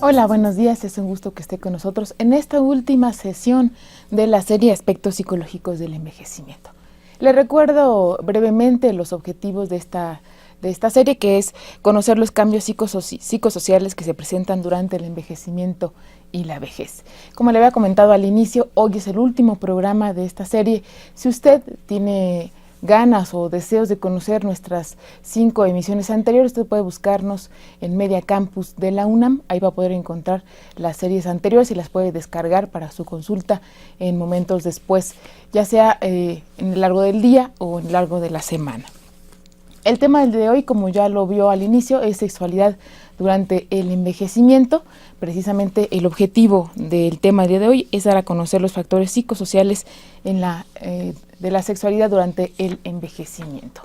Hola, buenos días, es un gusto que esté con nosotros en esta última sesión de la serie Aspectos Psicológicos del Envejecimiento. Le recuerdo brevemente los objetivos de esta serie, que es conocer los cambios psicosociales que se presentan durante el envejecimiento y la vejez. Como le había comentado al inicio, hoy es el último programa de esta serie. Si usted tiene ganas o deseos de conocer nuestras 5 emisiones anteriores, usted puede buscarnos en Media Campus de la UNAM, ahí va a poder encontrar las series anteriores y las puede descargar para su consulta en momentos después, ya sea en el largo del día o en el largo de la semana. El tema del de hoy, como ya lo vio al inicio, es sexualidad durante el envejecimiento. Precisamente el objetivo del tema del día de hoy es dar a conocer los factores psicosociales de la sexualidad durante el envejecimiento.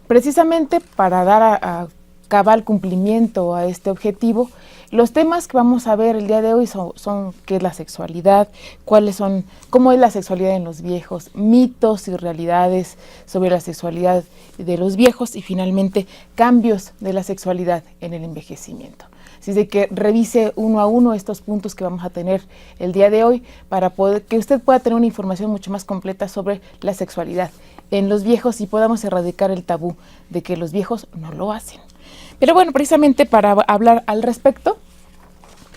Precisamente para dar a cabal cumplimiento a este objetivo, los temas que vamos a ver el día de hoy son qué es la sexualidad, cómo es la sexualidad en los viejos, mitos y realidades sobre la sexualidad de los viejos y finalmente cambios de la sexualidad en el envejecimiento. Así de que revise uno a uno estos puntos que vamos a tener el día de hoy para que usted pueda tener una información mucho más completa sobre la sexualidad en los viejos y podamos erradicar el tabú de que los viejos no lo hacen. Pero bueno, precisamente para hablar al respecto,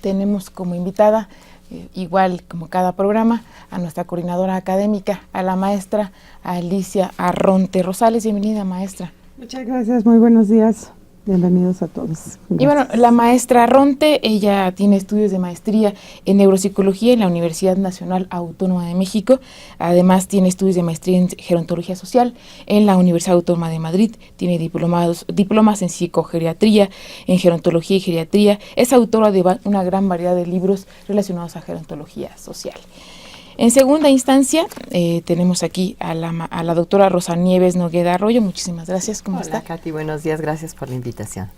tenemos como invitada, igual como cada programa, a nuestra coordinadora académica, a la maestra Alicia Arronte Rosales. Bienvenida, maestra. Muchas gracias, muy buenos días. Bienvenidos a todos. Gracias. Y bueno, la maestra Arronte, ella tiene estudios de maestría en neuropsicología en la Universidad Nacional Autónoma de México. Además, tiene estudios de maestría en gerontología social en la Universidad Autónoma de Madrid. Tiene diplomas en psicogeriatría, en gerontología y geriatría. Es autora de una gran variedad de libros relacionados a gerontología social. En segunda instancia, tenemos aquí a la doctora Rosa Nieves Nogueda Arroyo. Muchísimas gracias. ¿Cómo está? Hola, Katy. Buenos días. Gracias por la invitación.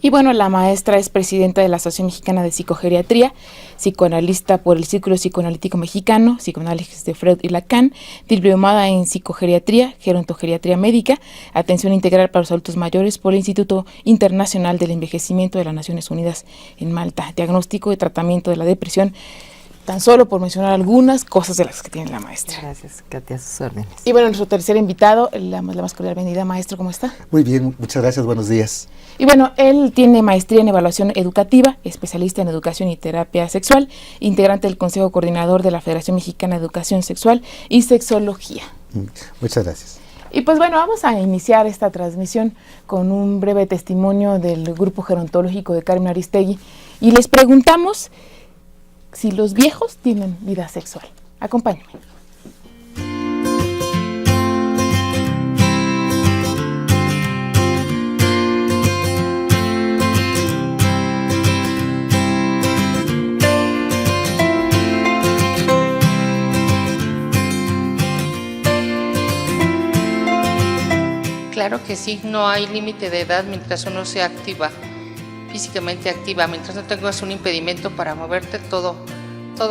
Y bueno, la maestra es presidenta de la Asociación Mexicana de Psicogeriatría, psicoanalista por el Círculo Psicoanalítico Mexicano, psicoanálisis de Freud y Lacan, diplomada en psicogeriatría, gerontogeriatría médica, atención integral para los adultos mayores por el Instituto Internacional del Envejecimiento de las Naciones Unidas en Malta, diagnóstico y tratamiento de la depresión, tan solo por mencionar algunas cosas de las que tiene la maestra. Gracias, Katy, a sus órdenes. Y bueno, nuestro tercer invitado, la más cordial bienvenida, maestro, ¿cómo está? Muy bien, muchas gracias, buenos días. Y bueno, él tiene maestría en evaluación educativa, especialista en educación y terapia sexual, integrante del Consejo Coordinador de la Federación Mexicana de Educación Sexual y Sexología. Muchas gracias. Y pues bueno, vamos a iniciar esta transmisión con un breve testimonio del Grupo Gerontológico de Carmen Aristegui y les preguntamos si los viejos tienen vida sexual. Acompáñenme. Claro que sí, no hay límite de edad mientras uno sea físicamente activa, mientras no tengas un impedimento para moverte, todo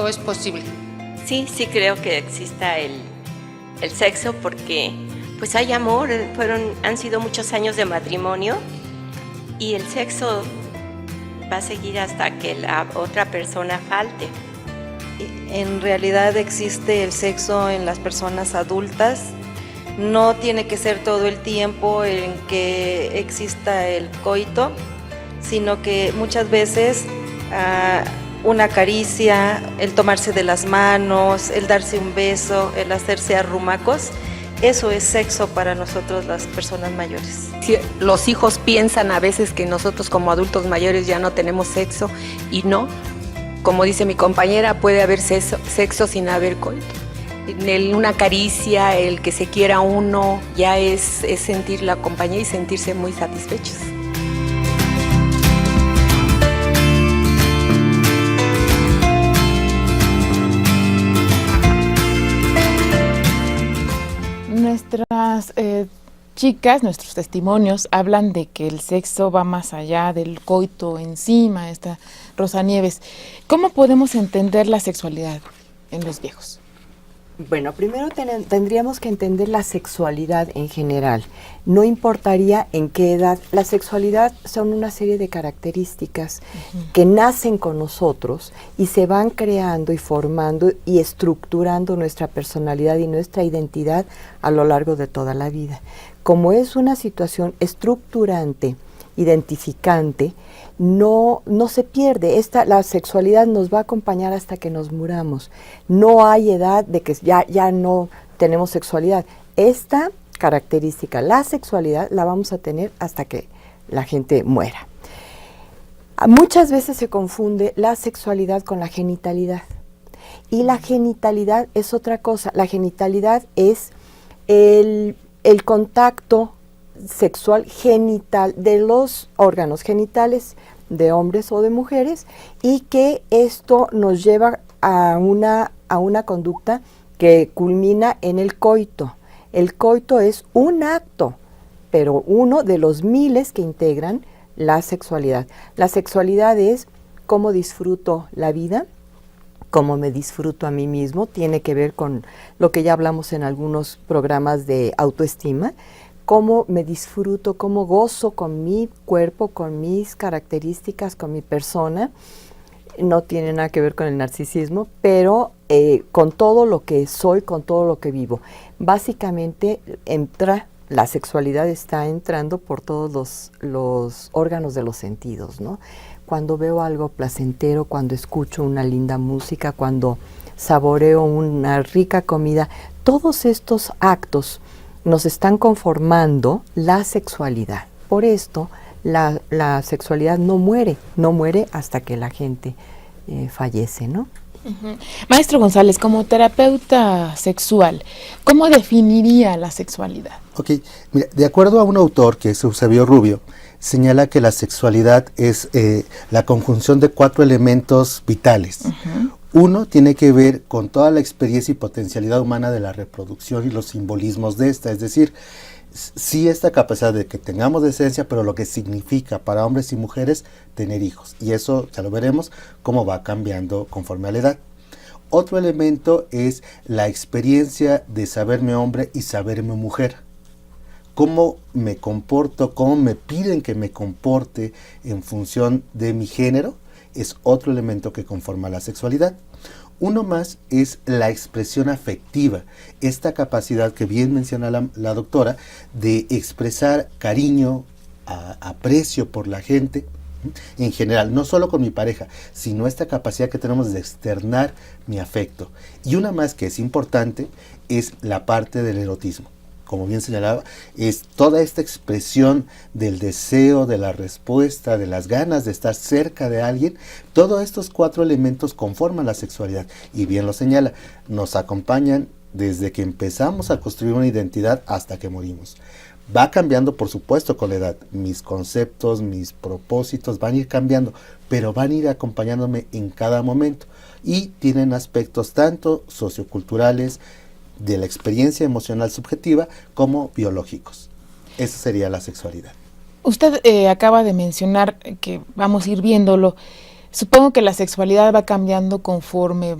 es posible. Sí creo que exista el sexo porque pues hay amor, han sido muchos años de matrimonio y el sexo va a seguir hasta que la otra persona falte. En realidad existe el sexo en las personas adultas, no tiene que ser todo el tiempo en que exista el coito, sino que muchas veces una caricia, el tomarse de las manos, el darse un beso, el hacerse arrumacos, Eso es sexo para nosotros las personas mayores. Sí, los hijos piensan a veces que nosotros como adultos mayores ya no tenemos sexo y no. Como dice mi compañera, puede haber sexo sin haber coito. Una caricia, el que se quiera uno, ya es sentir la compañía y sentirse muy satisfechos. Nuestras chicas, nuestros testimonios hablan de que el sexo va más allá del coito encima, esta Rosa Nieves. ¿Cómo podemos entender la sexualidad en los viejos? Bueno, primero tendríamos que entender la sexualidad en general. No importaría en qué edad. La sexualidad son una serie de características que nacen con nosotros y se van creando y formando y estructurando nuestra personalidad y nuestra identidad a lo largo de toda la vida. Como es una situación estructurante, identificante, no se pierde. La sexualidad nos va a acompañar hasta que nos muramos. No hay edad de que ya no tenemos sexualidad. Esta característica, la sexualidad, la vamos a tener hasta que la gente muera. Muchas veces se confunde la sexualidad con la genitalidad. Y la genitalidad es otra cosa. La genitalidad es el contacto sexual genital de los órganos genitales de hombres o de mujeres, y que esto nos lleva a una conducta que culmina en el coito. El coito es un acto, pero uno de los miles que integran la sexualidad. La sexualidad es cómo disfruto la vida, cómo me disfruto a mí mismo, tiene que ver con lo que ya hablamos en algunos programas de autoestima, cómo me disfruto, cómo gozo con mi cuerpo, con mis características, con mi persona. No tiene nada que ver con el narcisismo, pero con todo lo que soy, con todo lo que vivo. Básicamente la sexualidad está entrando por todos los órganos de los sentidos, ¿no? Cuando veo algo placentero, cuando escucho una linda música, cuando saboreo una rica comida, todos estos actos nos están conformando la sexualidad. Por esto, la sexualidad no muere hasta que la gente fallece, ¿no? Maestro González, como terapeuta sexual, ¿cómo definiría la sexualidad? Ok, mira, de acuerdo a un autor que es Eusebio Rubio, señala que la sexualidad es la conjunción de 4 elementos vitales. Uno tiene que ver con toda la experiencia y potencialidad humana de la reproducción y los simbolismos de esta, es decir, sí esta capacidad de que tengamos descendencia, pero lo que significa para hombres y mujeres tener hijos, y eso ya lo veremos cómo va cambiando conforme a la edad. Otro elemento es la experiencia de saberme hombre y saberme mujer. Cómo me comporto, cómo me piden que me comporte en función de mi género, es otro elemento que conforma la sexualidad. Uno más es la expresión afectiva, esta capacidad que bien menciona la doctora de expresar cariño, aprecio por la gente, en general, no solo con mi pareja, sino esta capacidad que tenemos de externar mi afecto. Y una más que es importante es la parte del erotismo. Como bien señalaba, es toda esta expresión del deseo, de la respuesta, de las ganas de estar cerca de alguien. Todos estos 4 elementos conforman la sexualidad, y bien lo señala, nos acompañan desde que empezamos a construir una identidad hasta que morimos. Va cambiando, por supuesto, con la edad. Mis conceptos, mis propósitos van a ir cambiando, pero van a ir acompañándome en cada momento, y tienen aspectos tanto socioculturales, de la experiencia emocional subjetiva, como biológicos. Esa sería la sexualidad. Usted acaba de mencionar que vamos a ir viéndolo. Supongo que la sexualidad va cambiando conforme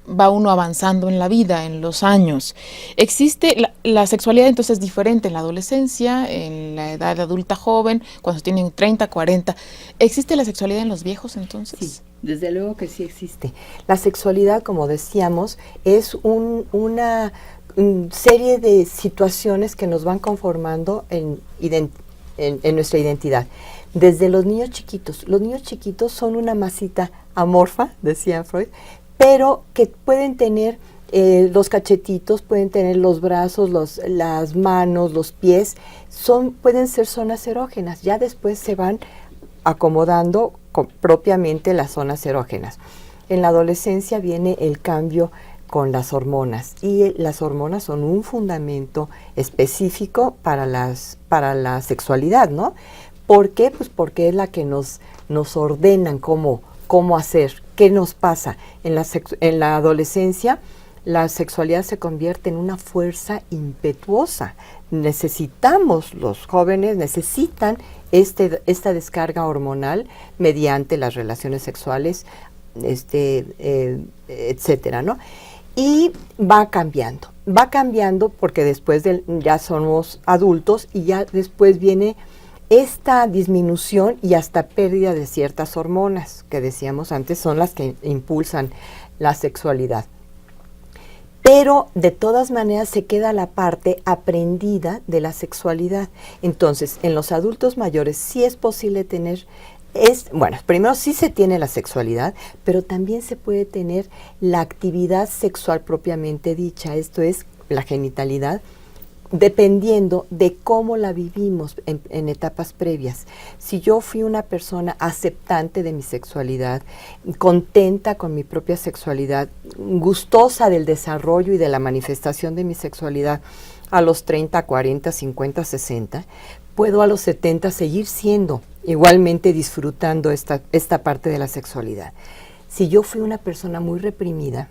va uno avanzando en la vida, en los años. ¿Existe la sexualidad entonces diferente en la adolescencia, en la edad adulta joven, cuando tienen 30, 40? ¿Existe la sexualidad en los viejos entonces? Sí, desde luego que sí existe. La sexualidad, como decíamos, es una serie de situaciones que nos van conformando en nuestra identidad. Desde los niños chiquitos son una masita amorfa, decía Freud, pero que pueden tener Los cachetitos pueden tener los brazos, las manos, los pies, pueden ser zonas erógenas. Ya después se van acomodando propiamente las zonas erógenas. En la adolescencia viene el cambio con las hormonas, y las hormonas son un fundamento específico para la sexualidad, ¿no? ¿Por qué? Pues porque es la que nos ordenan cómo hacer, qué nos pasa. En la adolescencia, la sexualidad se convierte en una fuerza impetuosa. Los jóvenes necesitan esta descarga hormonal mediante las relaciones sexuales, etcétera, ¿no? Y va cambiando porque después ya somos adultos y ya después viene esta disminución y hasta pérdida de ciertas hormonas que decíamos antes son las que impulsan la sexualidad. Pero de todas maneras se queda la parte aprendida de la sexualidad. Entonces, en los adultos mayores sí es posible tener, primero sí se tiene la sexualidad, pero también se puede tener la actividad sexual propiamente dicha, esto es la genitalidad, dependiendo de cómo la vivimos en etapas previas. Si yo fui una persona aceptante de mi sexualidad, contenta con mi propia sexualidad, gustosa del desarrollo y de la manifestación de mi sexualidad a los 30, 40, 50, 60, puedo a los 70 seguir siendo igualmente disfrutando esta parte de la sexualidad. Si yo fui una persona muy reprimida,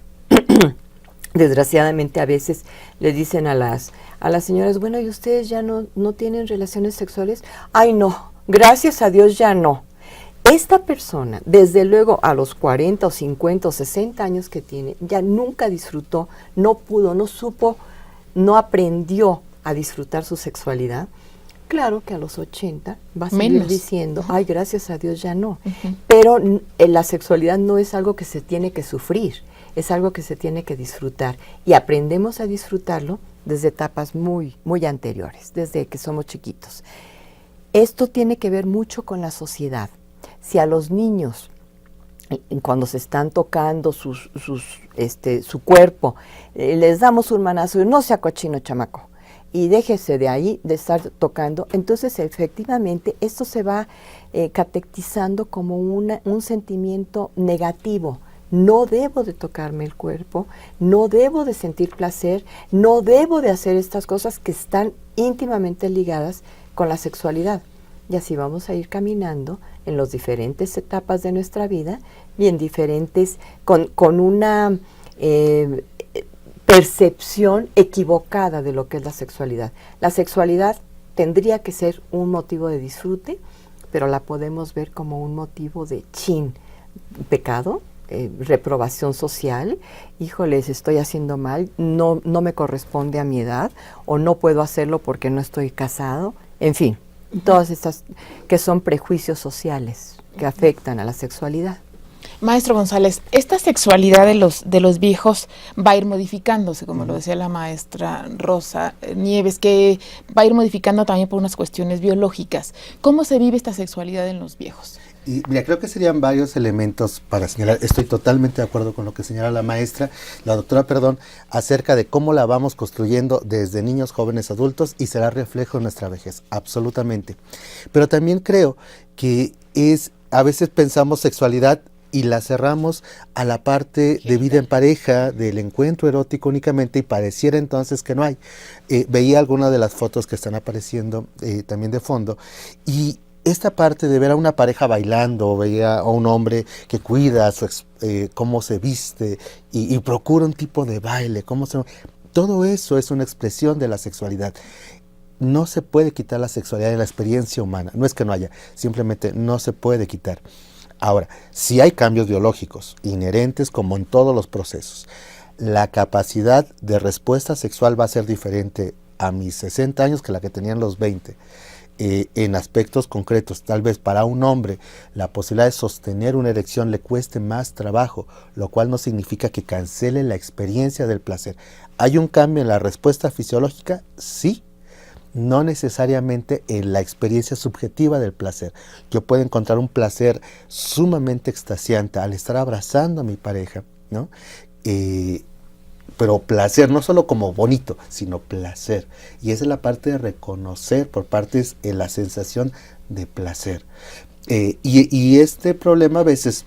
desgraciadamente a veces le dicen a las señoras, bueno, ¿y ustedes ya no tienen relaciones sexuales? Ay, no, gracias a Dios ya no. Esta persona, desde luego a los 40 o 50 o 60 años que tiene, ya nunca disfrutó, no pudo, no supo, no aprendió a disfrutar su sexualidad. Claro que a los 80 va a seguir diciendo, ay, gracias a Dios ya no. Pero la sexualidad no es algo que se tiene que sufrir, es algo que se tiene que disfrutar. Y aprendemos a disfrutarlo desde etapas muy, muy anteriores, desde que somos chiquitos. Esto tiene que ver mucho con la sociedad. Si a los niños, cuando se están tocando su cuerpo, les damos un manazo, no sea cochino, chamaco, y déjese de ahí, de estar tocando, entonces efectivamente esto se va catequizando como un sentimiento negativo. No debo de tocarme el cuerpo, no debo de sentir placer, no debo de hacer estas cosas que están íntimamente ligadas con la sexualidad. Y así vamos a ir caminando en las diferentes etapas de nuestra vida, bien diferentes, con una percepción equivocada de lo que es la sexualidad. La sexualidad tendría que ser un motivo de disfrute, pero la podemos ver como un motivo de pecado, reprobación social, híjoles, estoy haciendo mal, no me corresponde a mi edad, o no puedo hacerlo porque no estoy casado, en fin, todas estas que son prejuicios sociales que afectan a la sexualidad. Maestro González, esta sexualidad de los viejos va a ir modificándose, como lo decía la maestra Rosa Nieves, que va a ir modificando también por unas cuestiones biológicas. ¿Cómo se vive esta sexualidad en los viejos? Y mira, creo que serían varios elementos para señalar. Estoy totalmente de acuerdo con lo que señala la doctora, acerca de cómo la vamos construyendo desde niños, jóvenes, adultos, y será reflejo en nuestra vejez, absolutamente. Pero también creo que a veces pensamos sexualidad y la cerramos a la parte de vida en pareja, del encuentro erótico únicamente, y pareciera entonces que no hay. Veía algunas de las fotos que están apareciendo también de fondo, y esta parte de ver a una pareja bailando, veía a un hombre que cuida cómo se viste y procura un tipo de baile, todo eso es una expresión de la sexualidad. No se puede quitar la sexualidad de la experiencia humana, no es que no haya, simplemente no se puede quitar. Ahora, sí hay cambios biológicos inherentes como en todos los procesos. La capacidad de respuesta sexual va a ser diferente a mis 60 años que la que tenían los 20. En aspectos concretos, tal vez para un hombre la posibilidad de sostener una erección le cueste más trabajo, lo cual no significa que cancele la experiencia del placer. ¿Hay un cambio en la respuesta fisiológica? Sí. No necesariamente en la experiencia subjetiva del placer. Yo puedo encontrar un placer sumamente extasiante al estar abrazando a mi pareja, ¿no? pero placer, no solo como bonito, sino placer. Y esa es la parte de reconocer por partes la sensación de placer. Y este problema a veces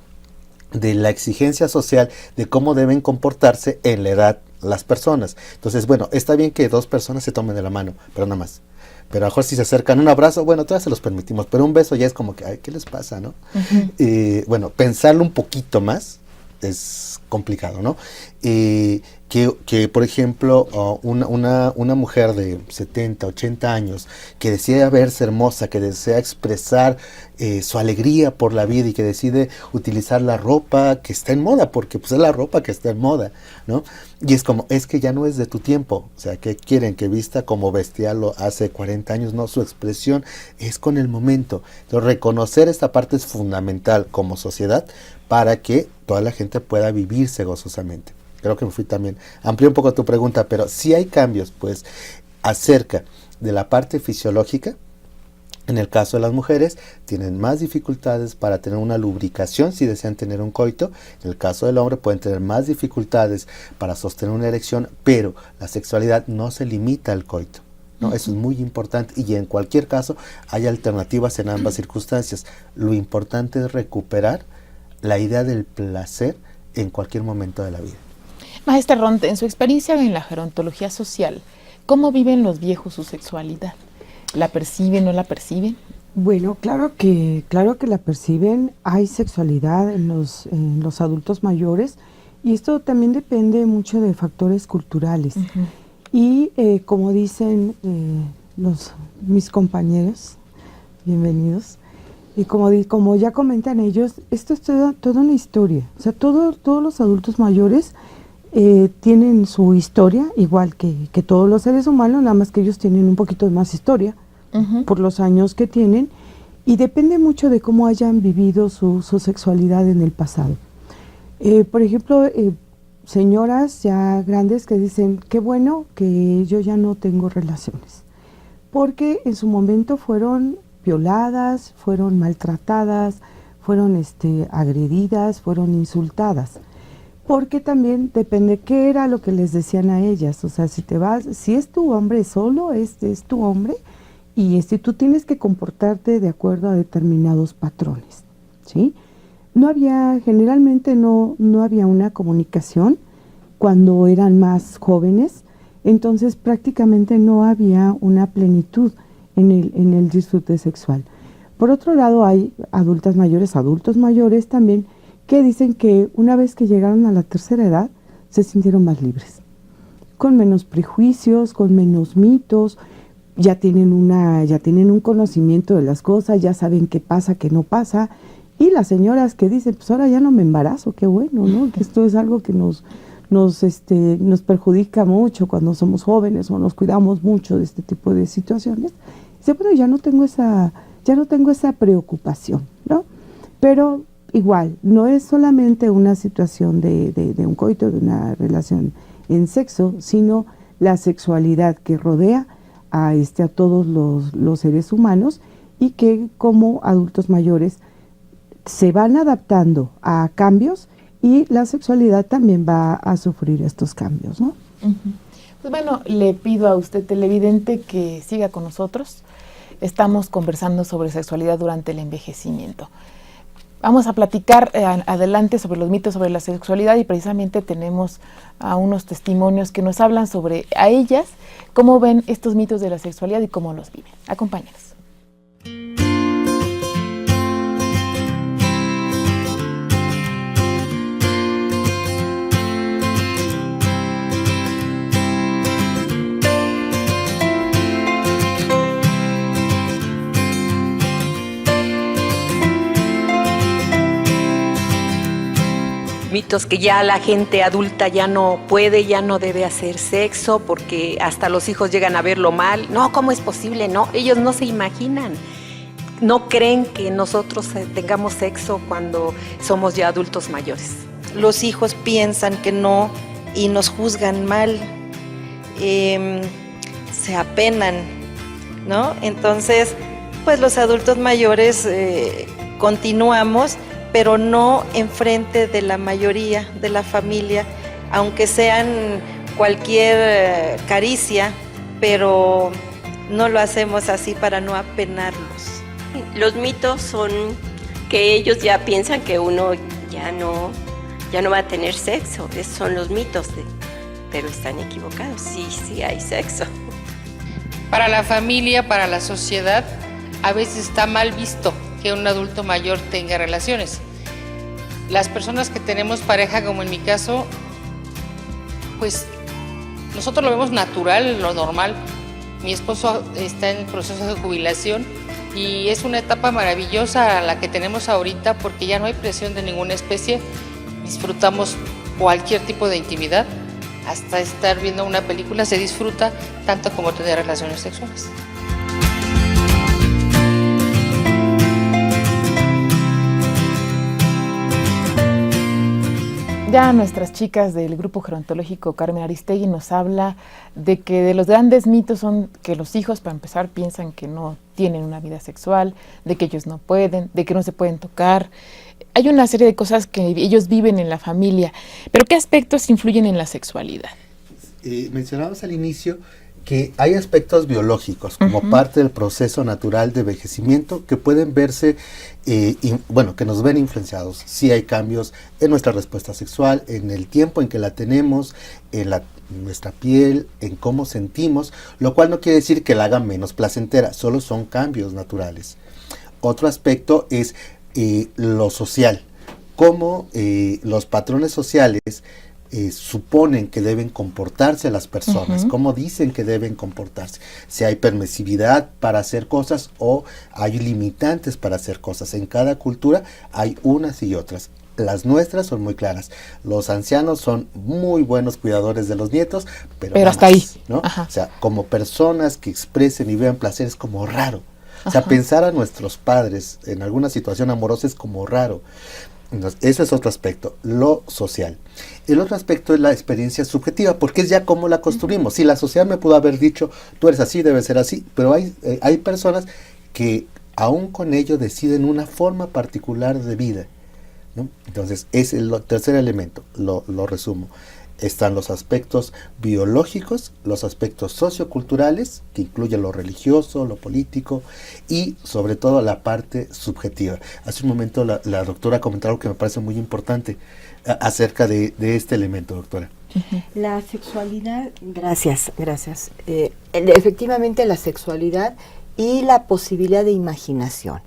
de la exigencia social de cómo deben comportarse en la edad las personas. Entonces, bueno, está bien que dos personas se tomen de la mano, pero nada más. Pero a lo mejor si se acercan un abrazo, bueno, todavía se los permitimos, pero un beso ya es como que, ay, ¿qué les pasa, no? Bueno, pensarlo un poquito más es complicado, ¿no? Que por ejemplo, una mujer de 70, 80 años que desea verse hermosa, que desea expresar su alegría por la vida y que decide utilizar la ropa que está en moda, porque pues es la ropa que está en moda, ¿no? Y es como, es que ya no es de tu tiempo, o sea, ¿qué quieren? Que vista como vestía hace 40 años, no, su expresión es con el momento. Entonces, reconocer esta parte es fundamental como sociedad para que toda la gente pueda vivirse gozosamente. Creo que me fui también, amplié un poco tu pregunta, pero sí hay cambios, pues, acerca de la parte fisiológica. En el caso de las mujeres, tienen más dificultades para tener una lubricación si desean tener un coito. En el caso del hombre, pueden tener más dificultades para sostener una erección, pero la sexualidad no se limita al coito, ¿no? Eso es muy importante y en cualquier caso hay alternativas en ambas circunstancias. Lo importante es recuperar la idea del placer en cualquier momento de la vida. Maestra Ronte, en su experiencia en la gerontología social, ¿cómo viven los viejos su sexualidad? ¿La perciben, no la perciben? Bueno, claro que la perciben. Hay sexualidad en los adultos mayores y esto también depende mucho de factores culturales. Y como dicen mis compañeros, bienvenidos, y como ya comentan ellos, esto es toda una historia. O sea, todos los adultos mayores tienen su historia, igual que todos los seres humanos, nada más que ellos tienen un poquito más historia por los años que tienen, y depende mucho de cómo hayan vivido su sexualidad en el pasado. Por ejemplo, señoras ya grandes que dicen, qué bueno que yo ya no tengo relaciones, porque en su momento fueron violadas, fueron maltratadas, fueron agredidas, fueron insultadas. Porque también depende qué era lo que les decían a ellas. O sea, si es tu hombre solo, es tu hombre, y tú tienes que comportarte de acuerdo a determinados patrones, ¿sí? Generalmente no había una comunicación cuando eran más jóvenes, entonces prácticamente no había una plenitud en el disfrute sexual. Por otro lado, hay adultos mayores también, que dicen que una vez que llegaron a la tercera edad, se sintieron más libres, con menos prejuicios, con menos mitos, ya tienen un conocimiento de las cosas, ya saben qué pasa, qué no pasa, y las señoras que dicen, pues ahora ya no me embarazo, qué bueno, ¿no? Que esto es algo que nos perjudica mucho cuando somos jóvenes o nos cuidamos mucho de este tipo de situaciones. Dice, bueno, ya no tengo esa preocupación, ¿no? Pero igual, no es solamente una situación de un coito, de una relación en sexo, sino la sexualidad que rodea a todos los seres humanos y que como adultos mayores se van adaptando a cambios y la sexualidad también va a sufrir estos cambios, ¿no? Pues bueno, le pido a usted, televidente, que siga con nosotros. Estamos conversando sobre sexualidad durante el envejecimiento. Vamos a platicar adelante sobre los mitos sobre la sexualidad y precisamente tenemos a unos testimonios que nos hablan sobre a ellas, cómo ven estos mitos de la sexualidad y cómo los viven. Acompáñenos. Mitos que ya la gente adulta ya no puede, ya no debe hacer sexo porque hasta los hijos llegan a verlo mal. No, ¿cómo es posible? No, ellos no se imaginan. No creen que nosotros tengamos sexo cuando somos ya adultos mayores. Los hijos piensan que no y nos juzgan mal, se apenan, ¿no? Entonces, pues los adultos mayores continuamos, pero no enfrente de la mayoría de la familia, aunque sean cualquier caricia, pero no lo hacemos así para no apenarlos. Los mitos son que ellos ya piensan que uno ya no va a tener sexo. Esos son los mitos, pero están equivocados. Sí hay sexo. Para la familia, para la sociedad, a veces está mal visto que un adulto mayor tenga relaciones. Las personas que tenemos pareja, como en mi caso, pues nosotros lo vemos natural, lo normal. Mi esposo está en el proceso de jubilación y es una etapa maravillosa la que tenemos ahorita porque ya no hay presión de ninguna especie. Disfrutamos cualquier tipo de intimidad, hasta estar viendo una película se disfruta tanto como tener relaciones sexuales. Ya nuestras chicas del grupo gerontológico Carmen Aristegui nos habla de que de los grandes mitos son que los hijos, para empezar, piensan que no tienen una vida sexual, de que ellos no pueden, de que no se pueden tocar. Hay una serie de cosas que ellos viven en la familia, pero ¿qué aspectos influyen en la sexualidad? Mencionabas al inicio que hay aspectos biológicos como parte del proceso natural de envejecimiento que pueden verse, que nos ven influenciados. Sí hay cambios en nuestra respuesta sexual, en el tiempo en que la tenemos, en nuestra piel, en cómo sentimos, lo cual no quiere decir que la haga menos placentera, solo son cambios naturales. Otro aspecto es lo social, cómo los patrones sociales suponen que deben comportarse las personas, cómo dicen que deben comportarse, si hay permisividad para hacer cosas o hay limitantes para hacer cosas. En cada cultura hay unas y otras. Las nuestras son muy claras. Los ancianos son muy buenos cuidadores de los nietos, pero hasta ahí, ¿no? O sea, como personas que expresen y vean placer es como raro. O sea, pensar a nuestros padres en alguna situación amorosa es como raro. Entonces, eso es otro aspecto, lo social. El otro aspecto es la experiencia subjetiva, porque es ya cómo la construimos. Si la sociedad me pudo haber dicho, tú eres así, debes ser así, pero hay personas que aún con ello deciden una forma particular de vida, ¿no? Entonces, es el tercer elemento, lo resumo. Están los aspectos biológicos, los aspectos socioculturales, que incluyen lo religioso, lo político, y sobre todo la parte subjetiva. Hace un momento la doctora comentó algo que me parece muy importante acerca de este elemento, doctora. La sexualidad, gracias. Efectivamente la sexualidad y la posibilidad de imaginación.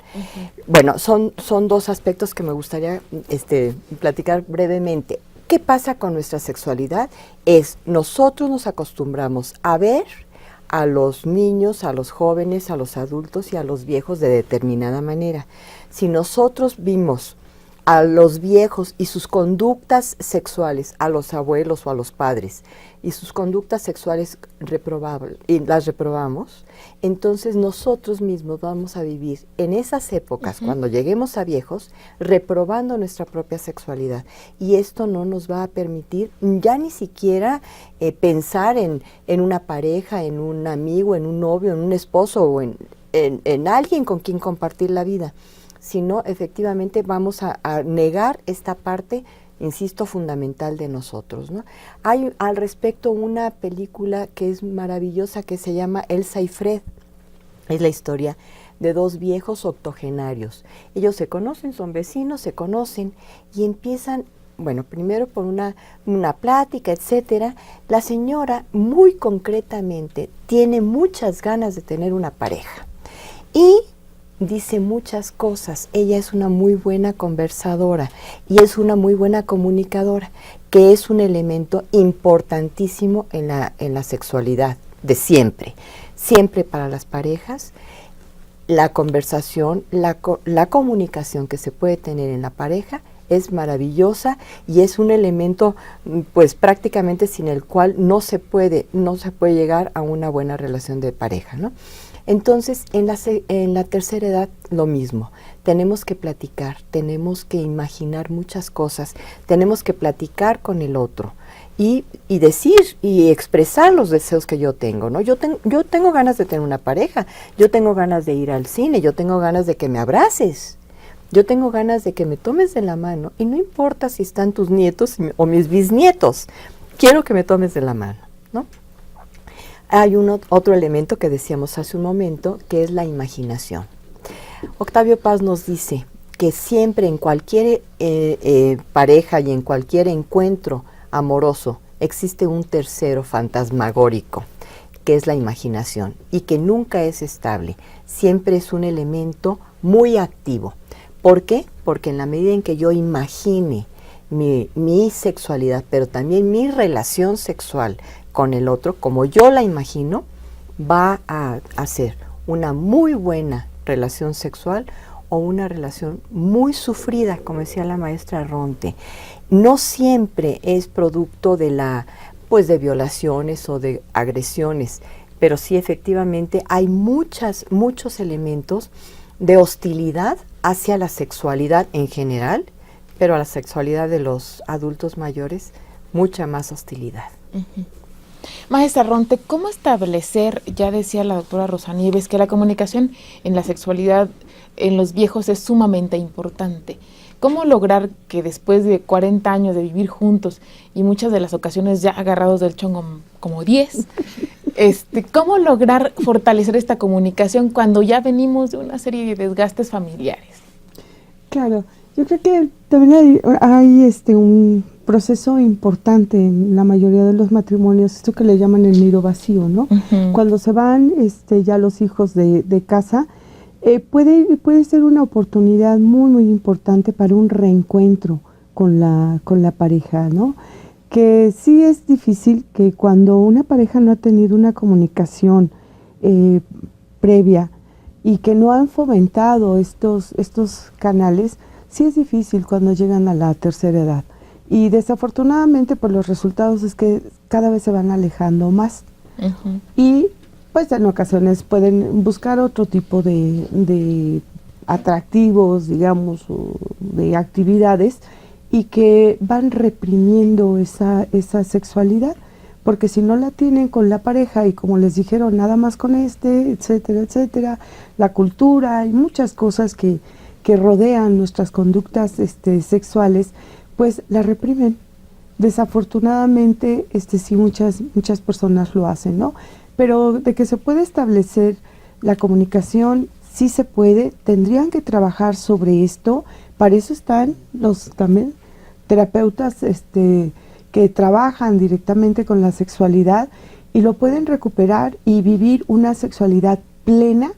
Bueno, son dos aspectos que me gustaría platicar brevemente. ¿Qué pasa con nuestra sexualidad? Nosotros nos acostumbramos a ver a los niños, a los jóvenes, a los adultos y a los viejos de determinada manera. Si nosotros vimos a los viejos y sus conductas sexuales, a los abuelos o a los padres, y sus conductas sexuales y las reprobamos, entonces nosotros mismos vamos a vivir en esas épocas, cuando lleguemos a viejos, reprobando nuestra propia sexualidad. Y esto no nos va a permitir ya ni siquiera pensar en una pareja, en un amigo, en un novio, en un esposo o en alguien con quien compartir la vida, sino efectivamente vamos a negar esta parte, insisto, fundamental de nosotros, ¿no? Hay al respecto una película que es maravillosa que se llama Elsa y Fred. Es la historia de dos viejos octogenarios. Ellos se conocen, son vecinos, se conocen y empiezan, bueno, primero por una plática, etcétera. La señora muy concretamente tiene muchas ganas de tener una pareja y dice muchas cosas. Ella es una muy buena conversadora y es una muy buena comunicadora, que es un elemento importantísimo en la sexualidad de siempre. Siempre para las parejas, la conversación, la comunicación que se puede tener en la pareja es maravillosa y es un elemento pues prácticamente sin el cual no se puede llegar a una buena relación de pareja, ¿no? Entonces, en la tercera edad, lo mismo. Tenemos que platicar, tenemos que imaginar muchas cosas, tenemos que platicar con el otro y decir y expresar los deseos que yo tengo, ¿no? Yo tengo ganas de tener una pareja, yo tengo ganas de ir al cine, yo tengo ganas de que me abraces, yo tengo ganas de que me tomes de la mano y no importa si están tus nietos o mis bisnietos. quiero que me tomes de la mano, ¿no? Hay otro elemento que decíamos hace un momento, que es la imaginación. Octavio Paz nos dice que siempre en cualquier pareja y en cualquier encuentro amoroso existe un tercero fantasmagórico, que es la imaginación, y que nunca es estable, siempre es un elemento muy activo. ¿Por qué? Porque en la medida en que yo imagine mi sexualidad, pero también mi relación sexual con el otro, como yo la imagino, va a ser una muy buena relación sexual o una relación muy sufrida, como decía la maestra Ronte. No siempre es producto de de violaciones o de agresiones, pero sí efectivamente hay muchos elementos de hostilidad hacia la sexualidad en general, pero a la sexualidad de los adultos mayores, mucha más hostilidad. Uh-huh. Maestra Ronte, ¿cómo establecer, ya decía la doctora Rosa Nieves, que la comunicación en la sexualidad en los viejos es sumamente importante? ¿Cómo lograr que después de 40 años de vivir juntos y muchas de las ocasiones ya agarrados del chongo como 10, cómo lograr fortalecer esta comunicación cuando ya venimos de una serie de desgastes familiares? Claro, yo creo que también hay un proceso importante en la mayoría de los matrimonios, esto que le llaman el nido vacío, ¿no? Uh-huh. Cuando se van ya los hijos de casa, puede ser una oportunidad muy, muy importante para un reencuentro con la pareja, ¿no? Que sí es difícil que cuando una pareja no ha tenido una comunicación previa y que no han fomentado estos canales, sí es difícil cuando llegan a la tercera edad. Y desafortunadamente, pues los resultados es que cada vez se van alejando más. Uh-huh. Y pues en ocasiones pueden buscar otro tipo de atractivos, digamos, o de actividades, y que van reprimiendo esa sexualidad, porque si no la tienen con la pareja y como les dijeron, nada más con etcétera, etcétera, la cultura y muchas cosas que rodean nuestras conductas sexuales, pues la reprimen. Desafortunadamente, sí muchas personas lo hacen, ¿no? Pero de que se puede establecer la comunicación, sí se puede, tendrían que trabajar sobre esto, para eso están los también terapeutas que trabajan directamente con la sexualidad y lo pueden recuperar y vivir una sexualidad plena,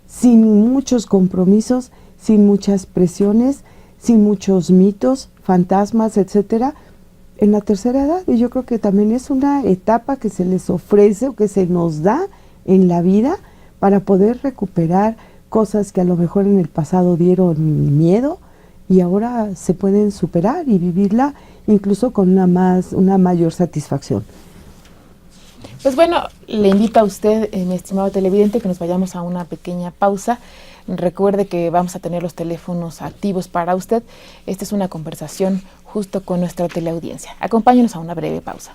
sin muchos compromisos, sin muchas presiones, sin muchos mitos, fantasmas, etcétera, en la tercera edad. Y yo creo que también es una etapa que se les ofrece o que se nos da en la vida para poder recuperar cosas que a lo mejor en el pasado dieron miedo y ahora se pueden superar y vivirla incluso con una mayor satisfacción. Pues bueno, le invito a usted, mi estimado televidente, que nos vayamos a una pequeña pausa. Recuerde que vamos a tener los teléfonos activos para usted. Esta es una conversación justo con nuestra teleaudiencia. Acompáñenos a una breve pausa.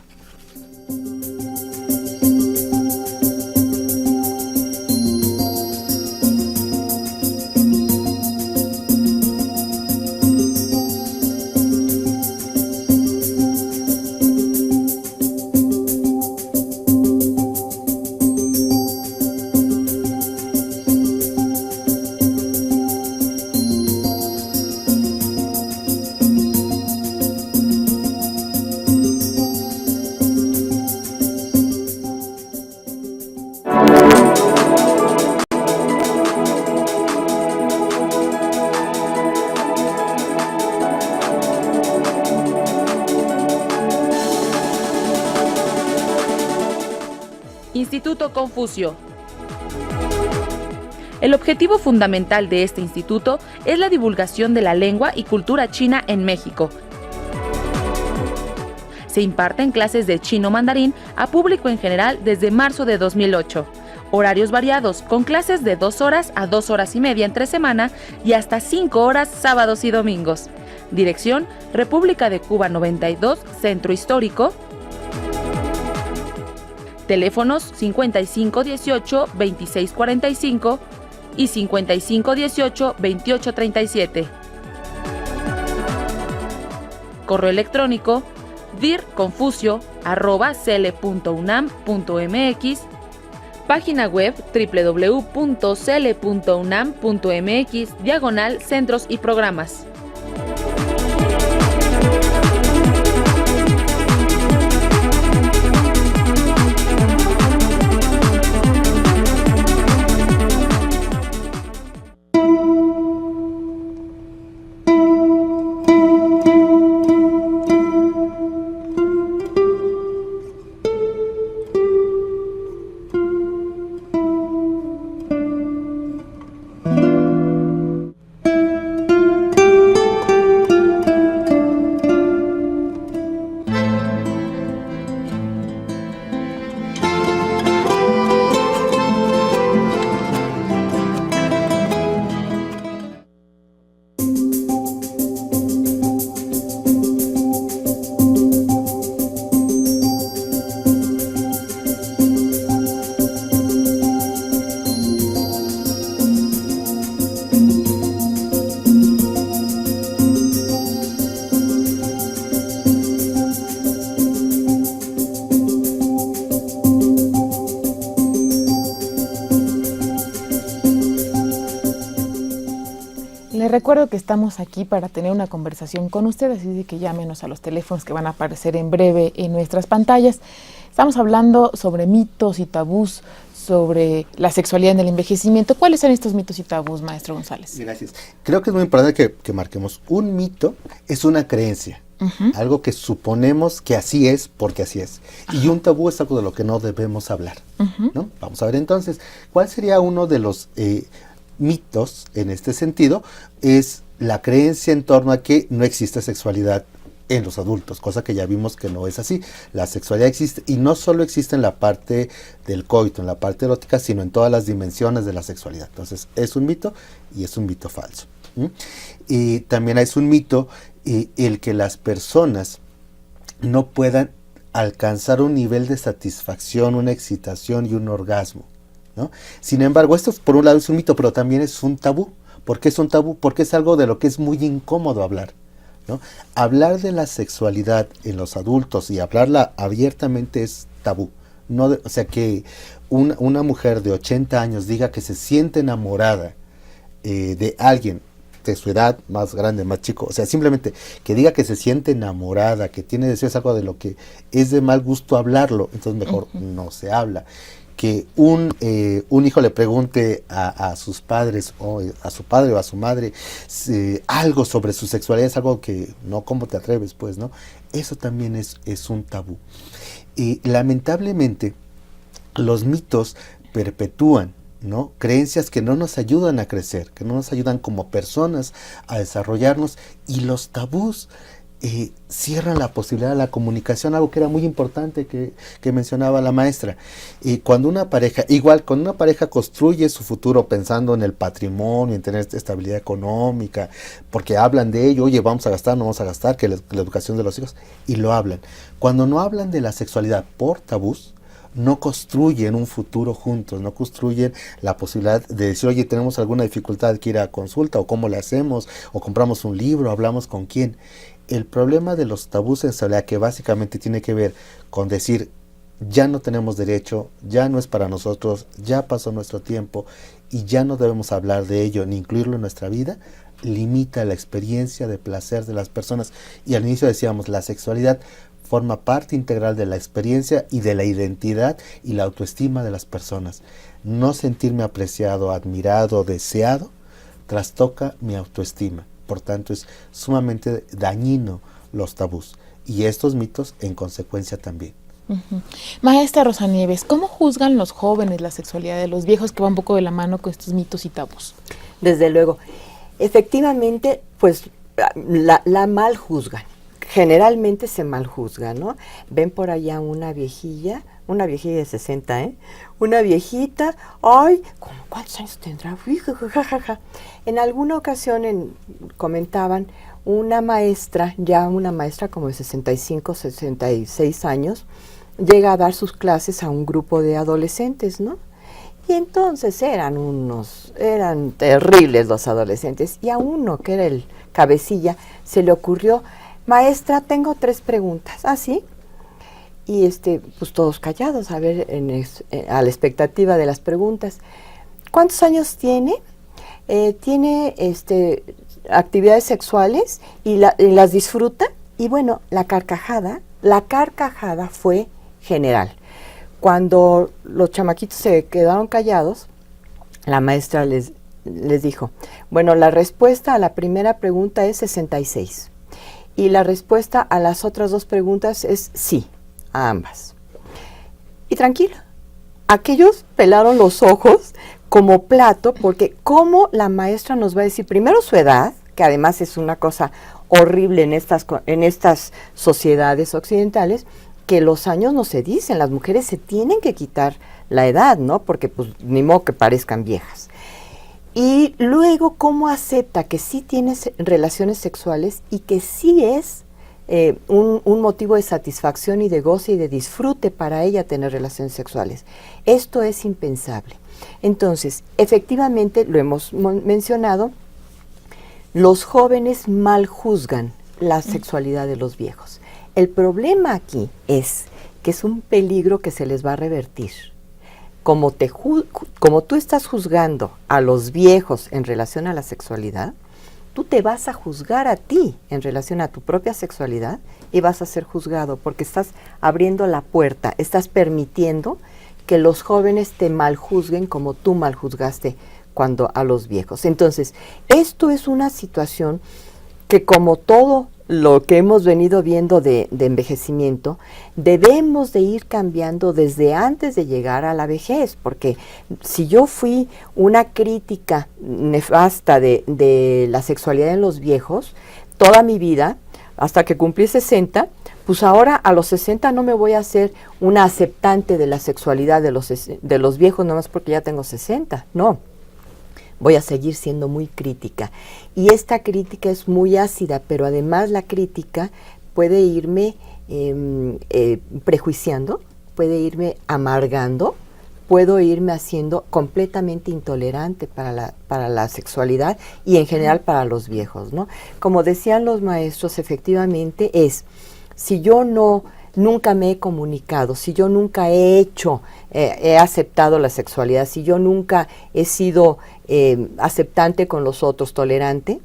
Instituto Confucio. El objetivo fundamental de este instituto es la divulgación de la lengua y cultura china en México. Se imparten clases de chino mandarín a público en general desde marzo de 2008. Horarios variados, con clases de 2 horas a 2 horas y media entre semana y hasta 5 horas sábados y domingos. Dirección: República de Cuba 92, Centro Histórico. Teléfonos 5518-2645 y 5518-2837. Correo electrónico dirconfucio@cele.unam.mx, página web www.cele.unam.mx/centros y programas. Les recuerdo que estamos aquí para tener una conversación con ustedes, así que llámenos a los teléfonos que van a aparecer en breve en nuestras pantallas. Estamos hablando sobre mitos y tabús sobre la sexualidad en el envejecimiento. ¿Cuáles son estos mitos y tabús, maestro González? Gracias. Creo que es muy importante que marquemos. Un mito es una creencia, algo que suponemos que así es porque así es. Y un tabú es algo de lo que no debemos hablar, ¿no? Vamos a ver entonces, ¿cuál sería uno de los mitos en este sentido? Es la creencia en torno a que no existe sexualidad en los adultos, cosa que ya vimos que no es así. La sexualidad existe, y no solo existe en la parte del coito, en la parte erótica, sino en todas las dimensiones de la sexualidad. Entonces es un mito y es un mito falso. Y también es un mito el que las personas no puedan alcanzar un nivel de satisfacción, una excitación y un orgasmo, ¿no? Sin embargo, esto por un lado es un mito, pero también es un tabú. ¿Por qué es un tabú? Porque es algo de lo que es muy incómodo hablar, ¿no? Hablar de la sexualidad en los adultos y hablarla abiertamente es tabú. O sea, que una mujer de 80 años diga que se siente enamorada de alguien de su edad, más grande, más chico, o sea, simplemente que diga que se siente enamorada, que tiene deseos, algo de lo que es de mal gusto hablarlo, entonces mejor no se habla. Que un hijo le pregunte a sus padres, o a su padre o a su madre, algo sobre su sexualidad, es algo que, no, ¿cómo te atreves? Pues, ¿no? Eso también es un tabú. Y lamentablemente, los mitos perpetúan, ¿no?, creencias que no nos ayudan a crecer, que no nos ayudan como personas a desarrollarnos, y los tabús cierran la posibilidad de la comunicación, algo que era muy importante que mencionaba la maestra. Cuando una pareja construye su futuro pensando en el patrimonio, en tener estabilidad económica, porque hablan de ello, oye, vamos a gastar, no vamos a gastar, que la educación de los hijos, y lo hablan. Cuando no hablan de la sexualidad por tabús, no construyen un futuro juntos, no construyen la posibilidad de decir, oye, tenemos alguna dificultad que ir a consulta, o cómo le hacemos, o compramos un libro, hablamos con quién. El problema de los tabús en sexualidad, que básicamente tiene que ver con decir, ya no tenemos derecho, ya no es para nosotros, ya pasó nuestro tiempo y ya no debemos hablar de ello ni incluirlo en nuestra vida, limita la experiencia de placer de las personas. Y al inicio decíamos, la sexualidad forma parte integral de la experiencia y de la identidad y la autoestima de las personas. No sentirme apreciado, admirado, deseado, trastoca mi autoestima. Por tanto, es sumamente dañino los tabús, y estos mitos en consecuencia también. Maestra Rosa Nieves, ¿cómo juzgan los jóvenes la sexualidad de los viejos, que va un poco de la mano con estos mitos y tabús? Desde luego, efectivamente, pues la mal juzgan. Generalmente se mal juzga, ¿no? Ven por allá una viejilla de 60, una viejita, ay, ¿cuántos años tendrá? En alguna ocasión comentaban, una maestra como de 65, 66 años, llega a dar sus clases a un grupo de adolescentes, ¿no? Y entonces eran terribles los adolescentes, y a uno, que era el cabecilla, se le ocurrió maestra, tengo 3 preguntas. ¿Ah, sí? Y pues todos callados, a ver, a la expectativa de las preguntas. ¿Cuántos años tiene? ¿Tiene actividades sexuales y las disfruta? Y bueno, la carcajada fue general. Cuando los chamaquitos se quedaron callados, la maestra les dijo, bueno, la respuesta a la primera pregunta es 66 y la respuesta a las otras 2 preguntas es sí, a ambas. Y tranquilo, aquellos pelaron los ojos como plato, porque ¿cómo la maestra nos va a decir primero su edad, que además es una cosa horrible en estas sociedades occidentales, que los años no se dicen, las mujeres se tienen que quitar la edad, ¿no? Porque pues ni modo que parezcan viejas. Y luego, ¿cómo acepta que sí tienes relaciones sexuales y que sí es un motivo de satisfacción y de goce y de disfrute para ella tener relaciones sexuales? Esto es impensable. Entonces, efectivamente, lo hemos mencionado, los jóvenes mal juzgan la sexualidad de los viejos. El problema aquí es que es un peligro que se les va a revertir. Como tú estás juzgando a los viejos en relación a la sexualidad, tú te vas a juzgar a ti en relación a tu propia sexualidad y vas a ser juzgado porque estás abriendo la puerta, estás permitiendo que los jóvenes te maljuzguen como tú maljuzgaste cuando a los viejos. Entonces, esto es una situación que, como todo lo que hemos venido viendo de envejecimiento, debemos de ir cambiando desde antes de llegar a la vejez, porque si yo fui una crítica nefasta de la sexualidad en los viejos toda mi vida, hasta que cumplí 60, pues ahora a los 60 no me voy a hacer una aceptante de la sexualidad de los viejos nomás porque ya tengo 60, no. Voy a seguir siendo muy crítica. Y esta crítica es muy ácida, pero además la crítica puede irme prejuiciando, puede irme amargando, puedo irme haciendo completamente intolerante para la sexualidad y en general para los viejos, ¿no? Como decían los maestros, efectivamente si yo nunca me he comunicado, si yo nunca he aceptado la sexualidad, si yo nunca he sido aceptante con los otros, tolerante,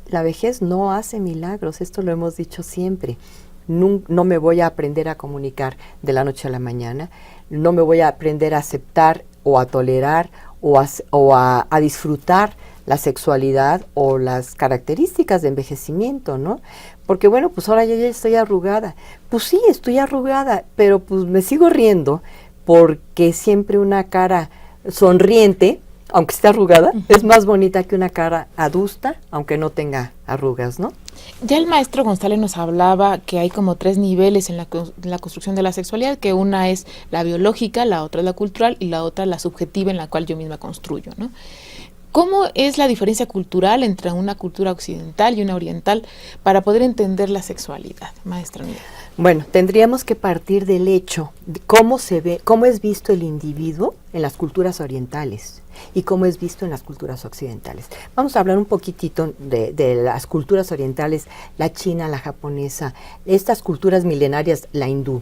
la vejez no hace milagros, esto lo hemos dicho siempre. No me voy a aprender a comunicar de la noche a la mañana, no me voy a aprender a aceptar o a tolerar o a disfrutar la sexualidad o las características de envejecimiento, ¿no? Porque bueno, pues ahora ya estoy arrugada. Pues sí, estoy arrugada, pero pues me sigo riendo porque siempre una cara sonriente, aunque esté arrugada, es más bonita que una cara adusta, aunque no tenga arrugas, ¿no? Ya el maestro González nos hablaba que hay como 3 niveles en la construcción de la sexualidad, que una es la biológica, la otra es la cultural y la otra la subjetiva en la cual yo misma construyo, ¿no? ¿Cómo es la diferencia cultural entre una cultura occidental y una oriental para poder entender la sexualidad, maestra Miguel? Bueno, tendríamos que partir del hecho de cómo es visto el individuo en las culturas orientales y cómo es visto en las culturas occidentales. Vamos a hablar un poquitito de las culturas orientales, la china, la japonesa, estas culturas milenarias, la hindú.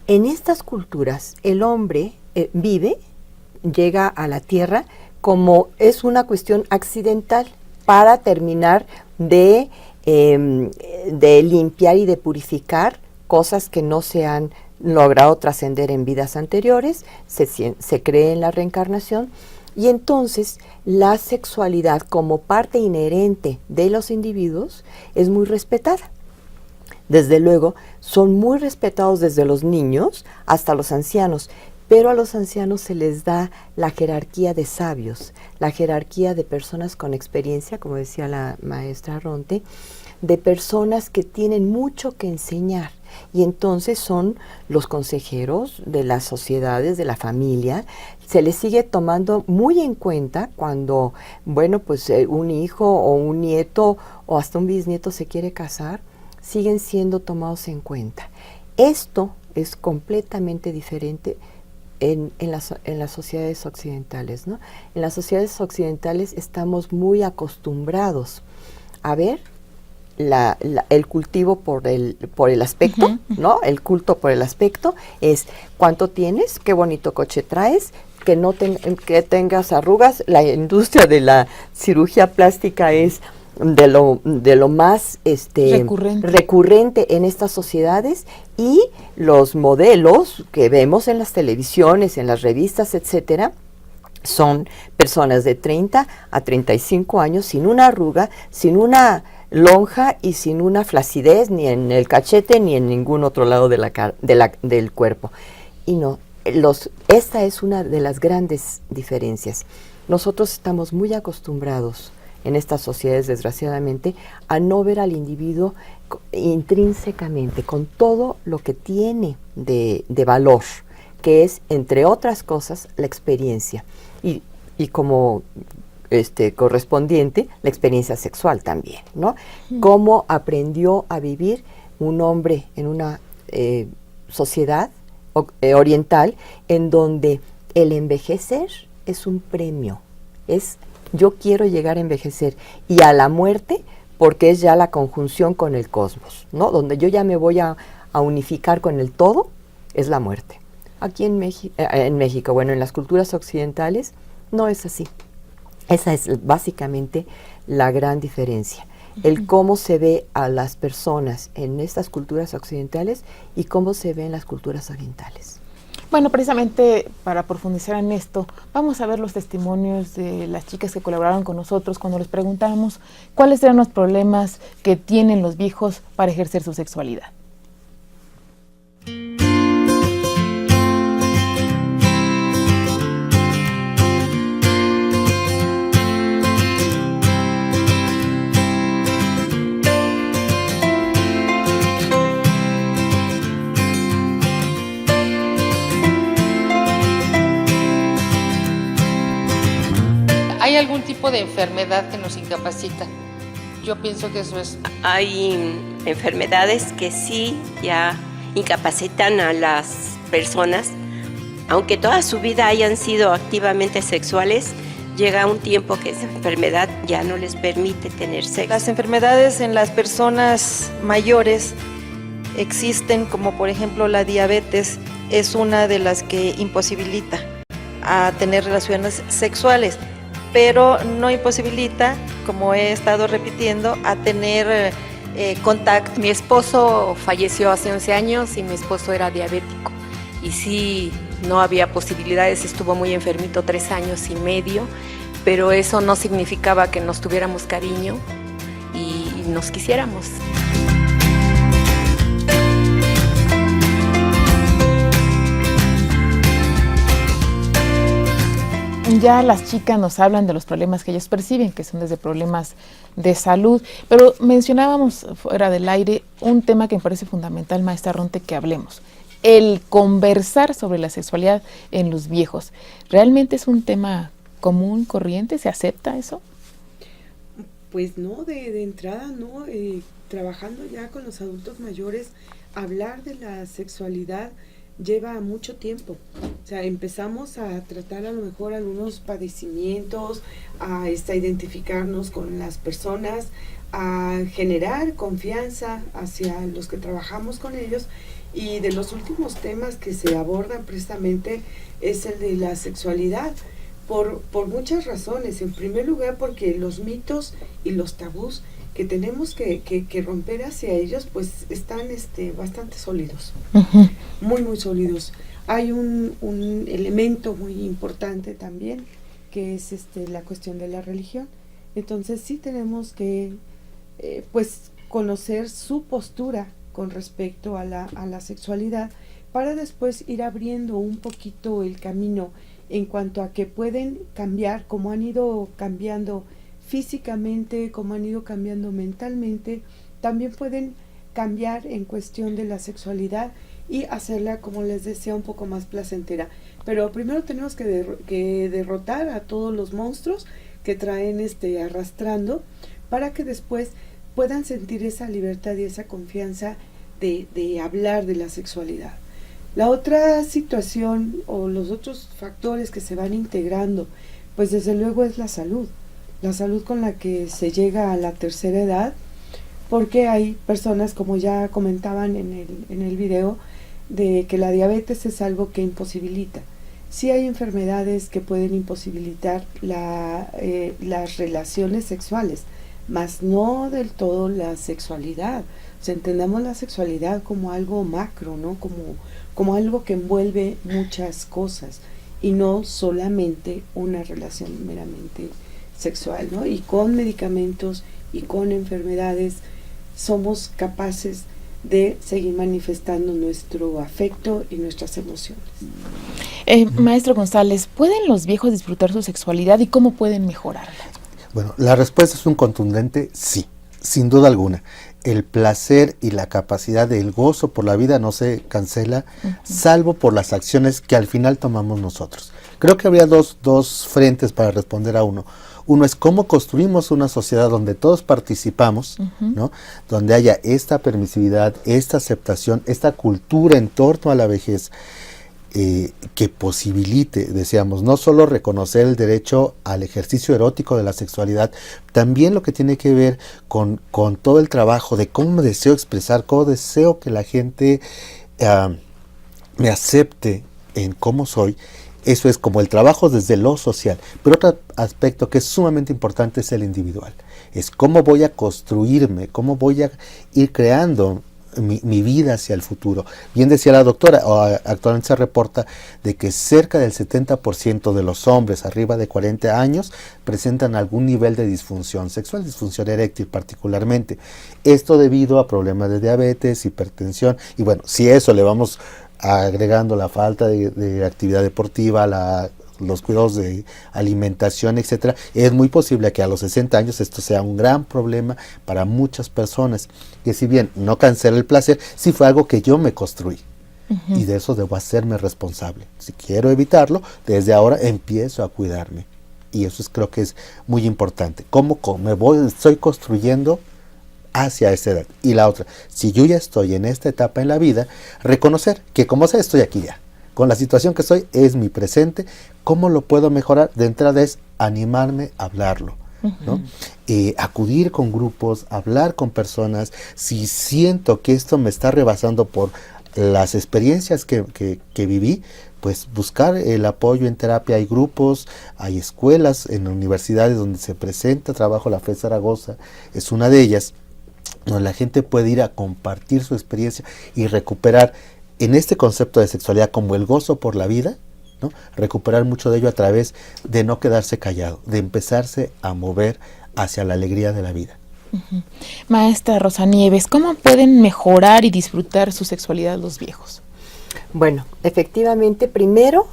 En estas culturas el hombre llega a la tierra como es una cuestión accidental para terminar de limpiar y de purificar cosas que no se han logrado trascender en vidas anteriores, se cree en la reencarnación, y entonces la sexualidad como parte inherente de los individuos es muy respetada. Desde luego, son muy respetados desde los niños hasta los ancianos, pero a los ancianos se les da la jerarquía de sabios, la jerarquía de personas con experiencia, como decía la maestra Ronte, de personas que tienen mucho que enseñar. Y entonces son los consejeros de las sociedades, de la familia. Se les sigue tomando muy en cuenta cuando, bueno, pues un hijo o un nieto o hasta un bisnieto se quiere casar, siguen siendo tomados en cuenta. Esto es completamente diferente en las sociedades occidentales, ¿no? En las sociedades occidentales estamos muy acostumbrados a ver el cultivo por el aspecto, ¿no? El culto por el aspecto es cuánto tienes, qué bonito coche traes, que tengas arrugas. La industria de la cirugía plástica es de lo más recurrente en estas sociedades, y los modelos que vemos en las televisiones, en las revistas, etcétera, son personas de 30 a 35 años sin una arruga, sin una lonja y sin una flacidez ni en el cachete ni en ningún otro lado del cuerpo. Y no, esta es una de las grandes diferencias. Nosotros estamos muy acostumbrados en estas sociedades, desgraciadamente, a no ver al individuo intrínsecamente, con todo lo que tiene de valor, que es, entre otras cosas, la experiencia. Y como correspondiente, la experiencia sexual también, ¿no? Cómo aprendió a vivir un hombre en una sociedad oriental, en donde el envejecer es un premio, yo quiero llegar a envejecer, y a la muerte, porque es ya la conjunción con el cosmos, ¿no? Donde yo ya me voy a unificar con el todo, es la muerte. Aquí en México, bueno, en las culturas occidentales, no es así. Esa es básicamente la gran diferencia. El cómo se ve a las personas en estas culturas occidentales y cómo se ve en las culturas orientales. Bueno, precisamente para profundizar en esto, vamos a ver los testimonios de las chicas que colaboraron con nosotros cuando les preguntamos cuáles eran los problemas que tienen los viejos para ejercer su sexualidad. ¿Hay algún tipo de enfermedad que nos incapacita? Yo pienso que eso es. Hay enfermedades que sí ya incapacitan a las personas, aunque toda su vida hayan sido activamente sexuales. Llega un tiempo que esa enfermedad ya no les permite tener sexo. Las enfermedades en las personas mayores existen, como por ejemplo la diabetes, es una de las que imposibilita a tener relaciones sexuales, pero no imposibilita, como he estado repitiendo, a tener contacto. Mi esposo falleció hace 11 años y mi esposo era diabético. Y sí, no había posibilidades, estuvo muy enfermito 3 años y medio, pero eso no significaba que nos tuviéramos cariño y nos quisiéramos. Ya las chicas nos hablan de los problemas que ellos perciben, que son desde problemas de salud, pero mencionábamos fuera del aire un tema que me parece fundamental, maestra Ronte, que hablemos. El conversar sobre la sexualidad en los viejos. ¿Realmente es un tema común, corriente? ¿Se acepta eso? Pues no, de entrada no. Trabajando ya con los adultos mayores, hablar de la sexualidad lleva mucho tiempo. O sea, empezamos a tratar a lo mejor algunos padecimientos, a identificarnos con las personas, a generar confianza hacia los que trabajamos con ellos, y de los últimos temas que se abordan precisamente es el de la sexualidad, por muchas razones. En primer lugar, porque los mitos y los tabús que tenemos que romper hacia ellos, pues están bastante sólidos, muy sólidos. Hay un elemento muy importante también, que es la cuestión de la religión. Entonces sí tenemos que pues conocer su postura con respecto a la sexualidad, para después ir abriendo un poquito el camino en cuanto a que pueden cambiar, como han ido cambiando físicamente, como han ido cambiando mentalmente, también pueden cambiar en cuestión de la sexualidad y hacerla, como les decía, un poco más placentera. Pero primero tenemos que derrotar a todos los monstruos que traen arrastrando, para que después puedan sentir esa libertad y esa confianza de hablar de la sexualidad. La otra situación, o los otros factores que se van integrando, pues desde luego es la salud con la que se llega a la tercera edad, porque hay personas, como ya comentaban en el video, de que la diabetes es algo que imposibilita. Sí hay enfermedades que pueden imposibilitar las relaciones sexuales, mas no del todo la sexualidad. O sea, entendamos la sexualidad como algo macro, ¿no? Como algo que envuelve muchas cosas y no solamente una relación meramente sexual, ¿no? Y con medicamentos y con enfermedades somos capaces de seguir manifestando nuestro afecto y nuestras emociones. Maestro González, ¿pueden los viejos disfrutar su sexualidad y cómo pueden mejorarla? Bueno, la respuesta es un contundente sí, sin duda alguna. El placer y la capacidad del gozo por la vida no se cancela, salvo por las acciones que al final tomamos nosotros. Creo que habría dos frentes para responder a uno. Uno es cómo construimos una sociedad donde todos participamos, ¿no? Donde haya esta permisividad, esta aceptación, esta cultura en torno a la vejez, que posibilite, decíamos, no solo reconocer el derecho al ejercicio erótico de la sexualidad, también lo que tiene que ver con todo el trabajo de cómo me deseo expresar, cómo deseo que la gente me acepte en cómo soy. Eso es como el trabajo desde lo social. Pero otro aspecto que es sumamente importante es el individual. Es cómo voy a construirme, cómo voy a ir creando mi vida hacia el futuro. Bien decía la doctora, actualmente se reporta de que cerca del 70% de los hombres arriba de 40 años presentan algún nivel de disfunción sexual, disfunción eréctil particularmente. Esto debido a problemas de diabetes, hipertensión, y bueno, si eso le vamos agregando la falta de actividad deportiva, los cuidados de alimentación, etcétera, es muy posible que a los 60 años esto sea un gran problema para muchas personas, que si bien no cancela el placer, sí fue algo que yo me construí, y de eso debo hacerme responsable. Si quiero evitarlo, desde ahora empiezo a cuidarme, y eso creo que es muy importante. ¿Cómo estoy construyendo hacia esa edad? Y la otra, si yo ya estoy en esta etapa en la vida, reconocer que como sea, estoy aquí ya. Con la situación que estoy, es mi presente. ¿Cómo lo puedo mejorar? De entrada es animarme a hablarlo, ¿no? Acudir con grupos, hablar con personas. Si siento que esto me está rebasando por las experiencias que viví, pues buscar el apoyo en terapia. Hay grupos, hay escuelas, en universidades donde se presenta trabajo. La FED Zaragoza es una de ellas, donde la gente puede ir a compartir su experiencia y recuperar en este concepto de sexualidad como el gozo por la vida, ¿no? Recuperar mucho de ello a través de no quedarse callado, de empezarse a mover hacia la alegría de la vida. Maestra Rosa Nieves, ¿cómo pueden mejorar y disfrutar su sexualidad los viejos? Bueno, efectivamente, primero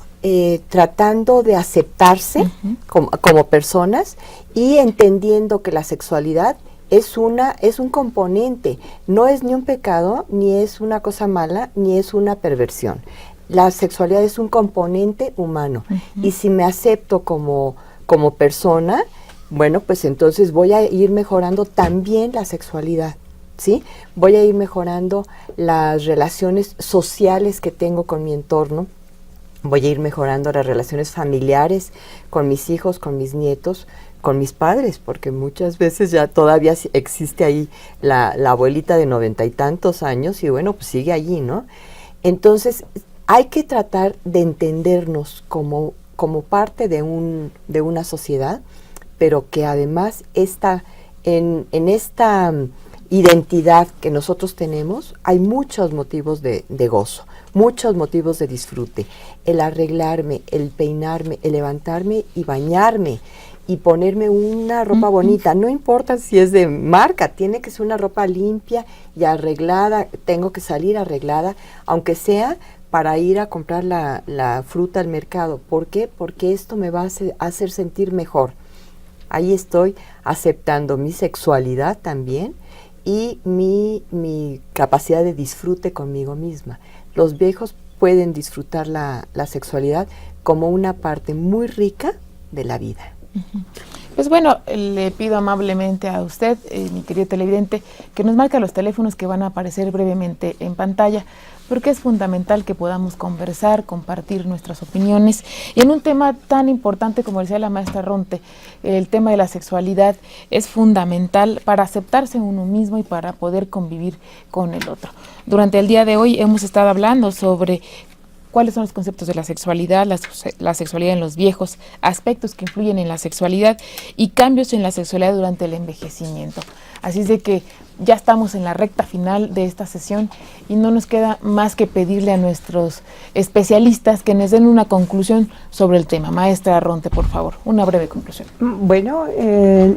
tratando de aceptarse como personas y entendiendo que la sexualidad es un componente, no es ni un pecado, ni es una cosa mala, ni es una perversión. La sexualidad es un componente humano, y si me acepto como persona, bueno, pues entonces voy a ir mejorando también la sexualidad, ¿sí? Voy a ir mejorando las relaciones sociales que tengo con mi entorno, voy a ir mejorando las relaciones familiares con mis hijos, con mis nietos, con mis padres, porque muchas veces ya todavía existe ahí la abuelita de 90 y tantos años y bueno, pues sigue allí, ¿no? Entonces hay que tratar de entendernos como parte de una sociedad, pero que además en esta identidad que nosotros tenemos hay muchos motivos de gozo, muchos motivos de disfrute. El arreglarme, el peinarme, el levantarme y bañarme, y ponerme una ropa bonita, no importa si es de marca, tiene que ser una ropa limpia y arreglada, tengo que salir arreglada, aunque sea para ir a comprar la fruta al mercado. ¿Por qué? Porque esto me va a hacer sentir mejor. Ahí estoy aceptando mi sexualidad también y mi capacidad de disfrute conmigo misma. Los viejos pueden disfrutar la sexualidad como una parte muy rica de la vida. Pues bueno, le pido amablemente a usted, mi querido televidente, que nos marque los teléfonos que van a aparecer brevemente en pantalla, porque es fundamental que podamos conversar, compartir nuestras opiniones. Y en un tema tan importante como decía la maestra Ronte, el tema de la sexualidad es fundamental para aceptarse uno mismo y para poder convivir con el otro. Durante el día de hoy hemos estado hablando sobre cuáles son los conceptos de la sexualidad, la sexualidad en los viejos, aspectos que influyen en la sexualidad y cambios en la sexualidad durante el envejecimiento. Así es de que ya estamos en la recta final de esta sesión y no nos queda más que pedirle a nuestros especialistas que nos den una conclusión sobre el tema. Maestra Ronte, por favor, una breve conclusión. Bueno,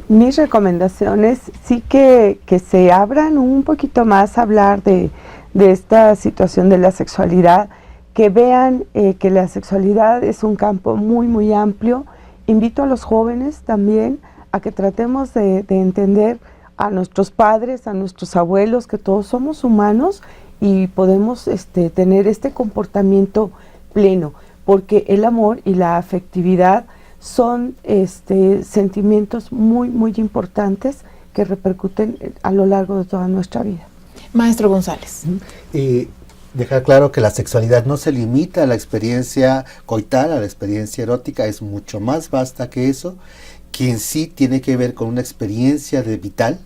mis recomendaciones sí que se abran un poquito más a hablar de esta situación de la sexualidad, que vean que la sexualidad es un campo muy, muy amplio. Invito a los jóvenes también a que tratemos de entender a nuestros padres, a nuestros abuelos, que todos somos humanos y podemos tener este comportamiento pleno, porque el amor y la afectividad son sentimientos muy, muy importantes que repercuten a lo largo de toda nuestra vida. Maestro González. Dejar claro que la sexualidad no se limita a la experiencia coital, a la experiencia erótica, es mucho más vasta que eso, que en sí tiene que ver con una experiencia de vital,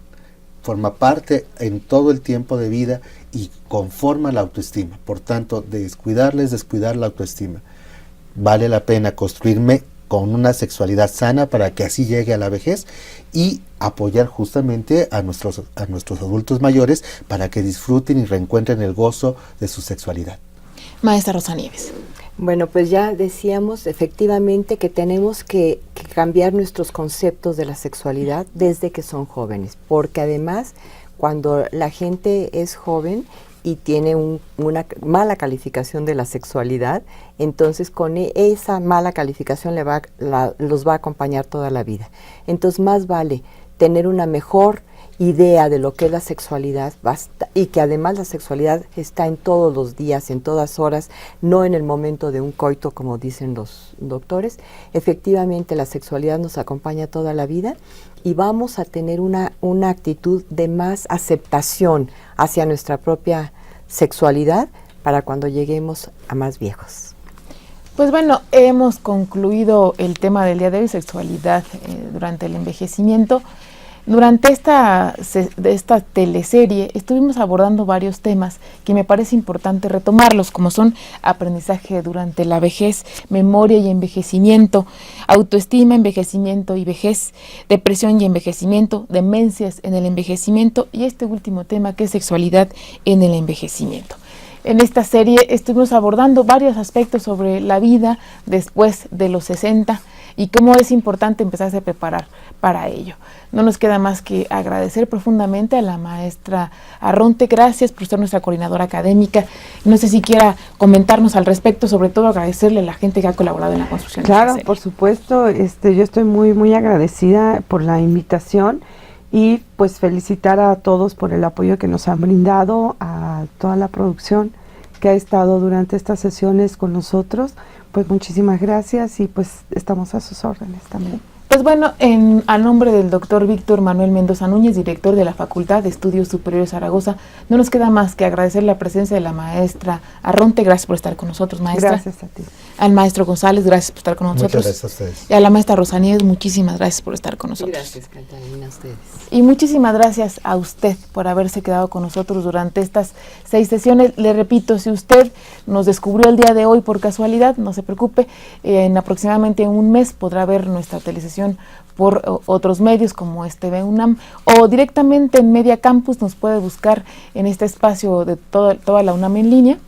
forma parte en todo el tiempo de vida y conforma la autoestima. Por tanto, descuidar la autoestima. Vale la pena construirme con una sexualidad sana para que así llegue a la vejez y apoyar justamente a nuestros adultos mayores para que disfruten y reencuentren el gozo de su sexualidad. Maestra Rosa Nieves. Bueno, pues ya decíamos efectivamente que tenemos que cambiar nuestros conceptos de la sexualidad desde que son jóvenes, porque además cuando la gente es joven y tiene una mala calificación de la sexualidad, entonces con esa mala calificación los va a acompañar toda la vida. Entonces más vale tener una mejor idea de lo que es la sexualidad y que además la sexualidad está en todos los días, en todas horas, no en el momento de un coito como dicen los doctores. Efectivamente la sexualidad nos acompaña toda la vida y vamos a tener una actitud de más aceptación hacia nuestra propia sexualidad para cuando lleguemos a más viejos. Pues bueno, hemos concluido el tema del día de hoy, sexualidad durante el envejecimiento. Durante esta teleserie estuvimos abordando varios temas que me parece importante retomarlos, como son aprendizaje durante la vejez, memoria y envejecimiento, autoestima, envejecimiento y vejez, depresión y envejecimiento, demencias en el envejecimiento y este último tema que es sexualidad en el envejecimiento. En esta serie estuvimos abordando varios aspectos sobre la vida después de los 60 y cómo es importante empezarse a preparar para ello. No nos queda más que agradecer profundamente a la maestra Arronte. Gracias por ser nuestra coordinadora académica. No sé si quiera comentarnos al respecto, sobre todo agradecerle a la gente que ha colaborado en la construcción. Claro, por supuesto. Yo estoy muy, muy agradecida por la invitación y pues felicitar a todos por el apoyo que nos han brindado, a toda la producción que ha estado durante estas sesiones con nosotros. Pues muchísimas gracias y pues estamos a sus órdenes también. Pues bueno, a nombre del doctor Víctor Manuel Mendoza Núñez, director de la Facultad de Estudios Superiores Zaragoza, no nos queda más que agradecer la presencia de la maestra Arronte. Gracias por estar con nosotros, maestra. Gracias a ti. Al maestro González, gracias por estar con nosotros. Muchas gracias a ustedes. Y a la maestra Rosa Nieves, muchísimas gracias por estar con nosotros. Gracias, Catalina, a ustedes. Y muchísimas gracias a usted por haberse quedado con nosotros durante estas 6 sesiones. Le repito, si usted nos descubrió el día de hoy por casualidad, no se preocupe, en aproximadamente un mes podrá ver nuestra telesesión por otros medios como TV UNAM o directamente en Media Campus. Nos puede buscar en este espacio de toda la UNAM en línea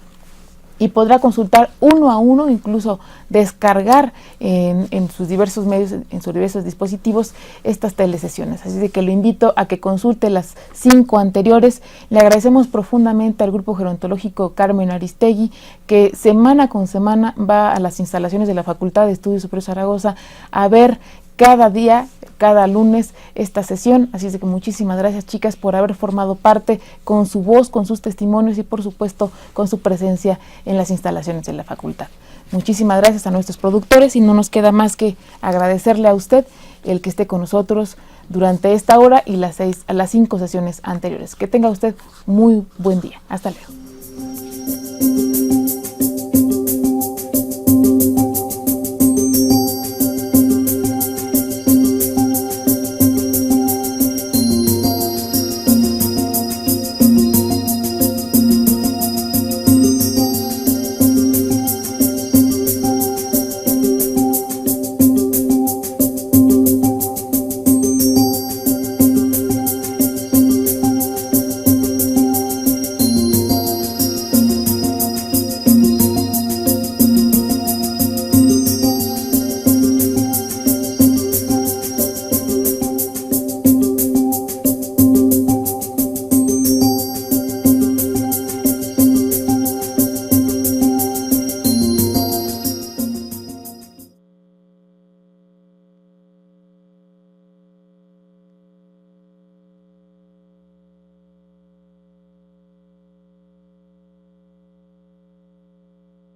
y podrá consultar uno a uno, incluso descargar en sus diversos medios, en sus diversos dispositivos, estas telesesiones. Así de que lo invito a que consulte las 5 anteriores. Le agradecemos profundamente al Grupo Gerontológico Carmen Aristegui, que semana con semana va a las instalaciones de la Facultad de Estudios Superiores Zaragoza a ver cada día cada lunes esta sesión, así es que muchísimas gracias, chicas, por haber formado parte con su voz, con sus testimonios y por supuesto con su presencia en las instalaciones de la facultad. Muchísimas gracias a nuestros productores y no nos queda más que agradecerle a usted el que esté con nosotros durante esta hora y las 5 sesiones anteriores. Que tenga usted muy buen día. Hasta luego.